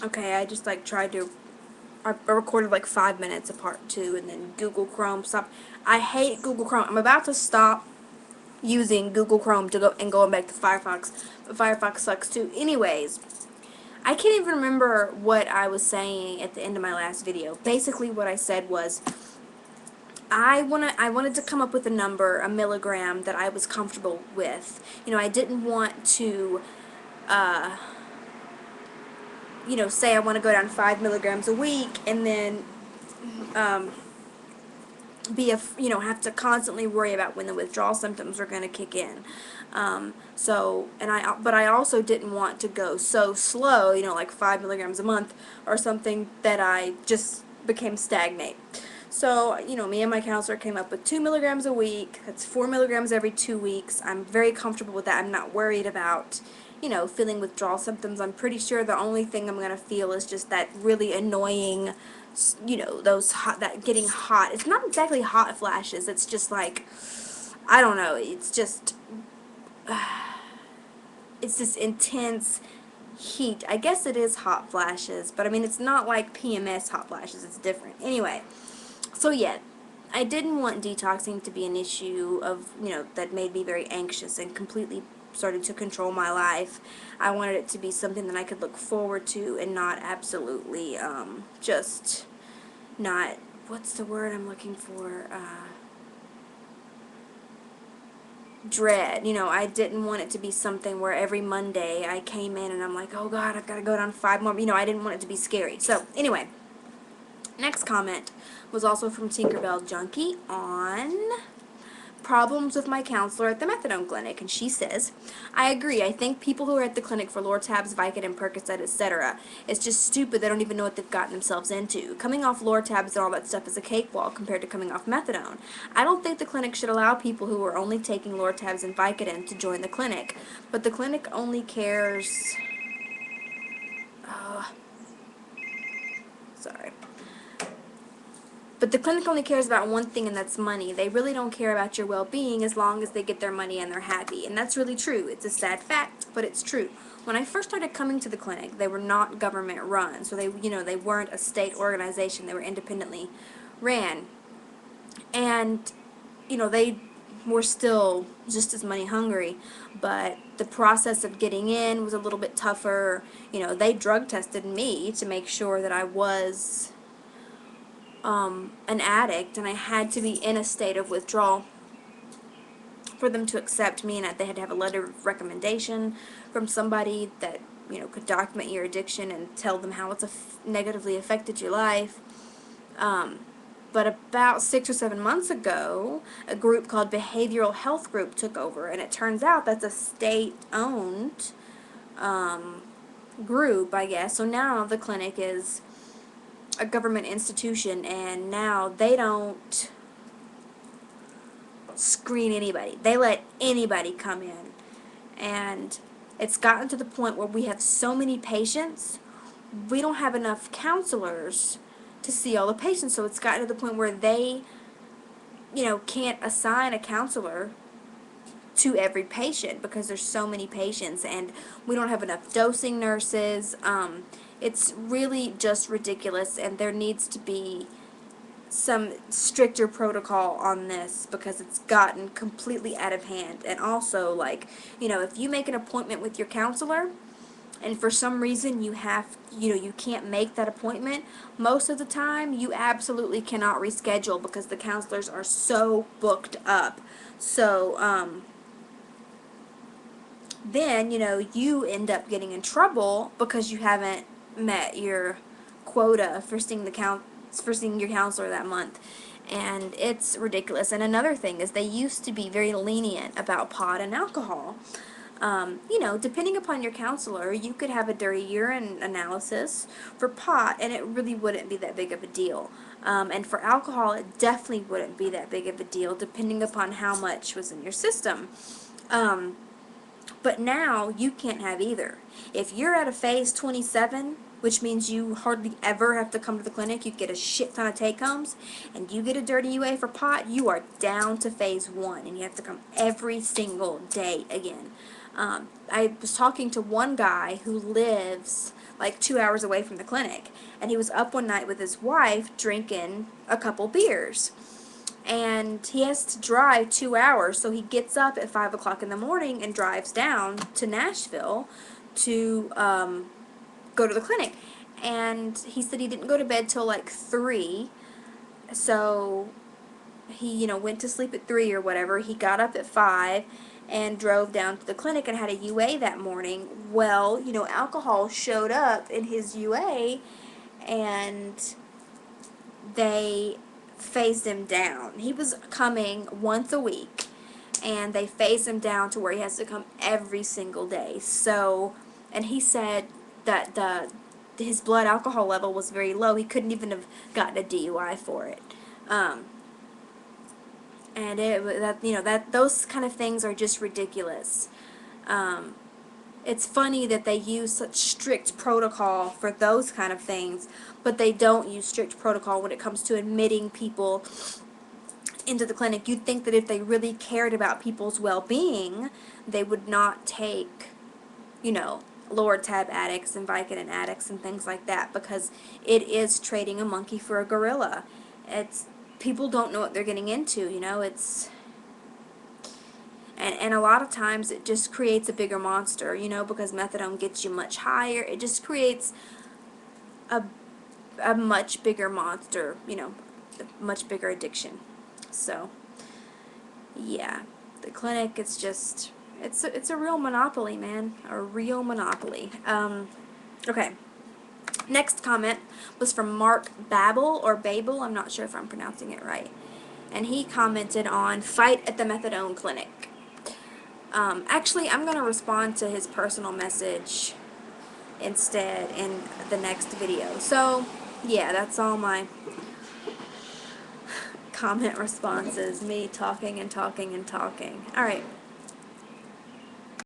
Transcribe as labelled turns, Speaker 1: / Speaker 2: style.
Speaker 1: Okay, I just like tried to. I recorded like 5 minutes of part 2, and then Google Chrome stopped. I hate Google Chrome. I'm about to stop using Google Chrome to going back to Firefox, but Firefox sucks too. Anyways, I can't even remember what I was saying at the end of my last video. Basically, what I said was I wanted to come up with a number, a milligram that I was comfortable with. You know, I didn't want to, uh, say I want to go down 5 milligrams a week and then um, have to constantly worry about when the withdrawal symptoms are going to kick in. But I also didn't want to go so slow, like 5 milligrams a month or something that I just became stagnate. So, me and my counselor came up with 2 milligrams a week. That's 4 milligrams every 2 weeks. I'm very comfortable with that. I'm not worried about, feeling withdrawal symptoms. I'm pretty sure the only thing I'm going to feel is just that really annoying, those hot, that getting hot. It's not exactly hot flashes. It's just like, I don't know. It's this intense heat. I guess it is hot flashes, but I mean, it's not like PMS hot flashes. It's different. Anyway, so yeah, I didn't want detoxing to be an issue of, that made me very anxious and completely started to control my life. I wanted it to be something that I could look forward to and not absolutely, just not, what's the word I'm looking for, dread. I didn't want it to be something where every Monday I came in and I'm like, oh God, I've got to go down 5 more. I didn't want it to be scary. So, anyway, next comment was also from TinkerBellJunkie on problems with my counselor at the methadone clinic, and she says, I agree. I think people who are at the clinic for Lortabs, Vicodin, Percocet, etc., it's just stupid. They don't even know what they've gotten themselves into. Coming off Lortabs and all that stuff is a cakewalk compared to coming off methadone. I don't think the clinic should allow people who are only taking Lortabs and Vicodin to join the clinic, but the clinic only cares... sorry. But the clinic only cares about one thing, and that's money. They really don't care about your well-being as long as they get their money and they're happy. And that's really true. It's a sad fact, but it's true. When I first started coming to the clinic, they were not government run. So they weren't a state organization. They were independently ran. And, they were still just as money hungry, but the process of getting in was a little bit tougher. They drug tested me to make sure that I was an addict, and I had to be in a state of withdrawal for them to accept me, and they had to have a letter of recommendation from somebody that could document your addiction and tell them how it's negatively affected your life. But about 6 or 7 months ago, a group called Behavioral Health Group took over, and it turns out that's a state-owned group, I guess. So now the clinic is a government institution, and now they don't screen anybody. They let anybody come in. And it's gotten to the point where we have so many patients, we don't have enough counselors to see all the patients. So it's gotten to the point where they, can't assign a counselor to every patient because there's so many patients, and we don't have enough dosing nurses. It's really just ridiculous, and there needs to be some stricter protocol on this because it's gotten completely out of hand. And also, like, if you make an appointment with your counselor and for some reason you can't make that appointment, most of the time you absolutely cannot reschedule because the counselors are so booked up. So, then, you end up getting in trouble because you haven't met your quota for seeing your counselor that month. And it's ridiculous. And another thing is they used to be very lenient about pot and alcohol. Depending upon your counselor, you could have a dirty urine analysis for pot, and it really wouldn't be that big of a deal. And for alcohol, it definitely wouldn't be that big of a deal, depending upon how much was in your system. But now you can't have either. If you're at a phase 27, which means you hardly ever have to come to the clinic, you get a shit ton of take-homes, and you get a dirty UA for pot, you are down to phase 1, and you have to come every single day again. I was talking to one guy who lives like 2 hours away from the clinic. And he was up one night with his wife drinking a couple beers. And he has to drive 2 hours, so he gets up at 5 o'clock in the morning and drives down to Nashville to go to the clinic. And he said he didn't go to bed till like 3, so he, went to sleep at 3 or whatever. He got up at 5 and drove down to the clinic and had a UA that morning. Well, alcohol showed up in his UA, and they phased him down. He was coming once a week, and they phased him down to where he has to come every single day. So, and he said that his blood alcohol level was very low. He couldn't even have gotten a DUI for it. And those kind of things are just ridiculous. It's funny that they use such strict protocol for those kind of things, but they don't use strict protocol when it comes to admitting people into the clinic. You'd think that if they really cared about people's well-being, they would not take, lower tab addicts and Vicodin addicts and things like that, because it is trading a monkey for a gorilla. People don't know what they're getting into, and a lot of times it just creates a bigger monster, because methadone gets you much higher. It just creates a much bigger monster, a much bigger addiction. So, yeah, the clinic, it's a real monopoly, man, a real monopoly. Okay. Next comment was from MarcBable, or Babel, I'm not sure if I'm pronouncing it right. And he commented on fight at the methadone clinic. Actually, I'm going to respond to his personal message instead in the next video. So, yeah, that's all my comment responses, me talking and talking and talking. Alright.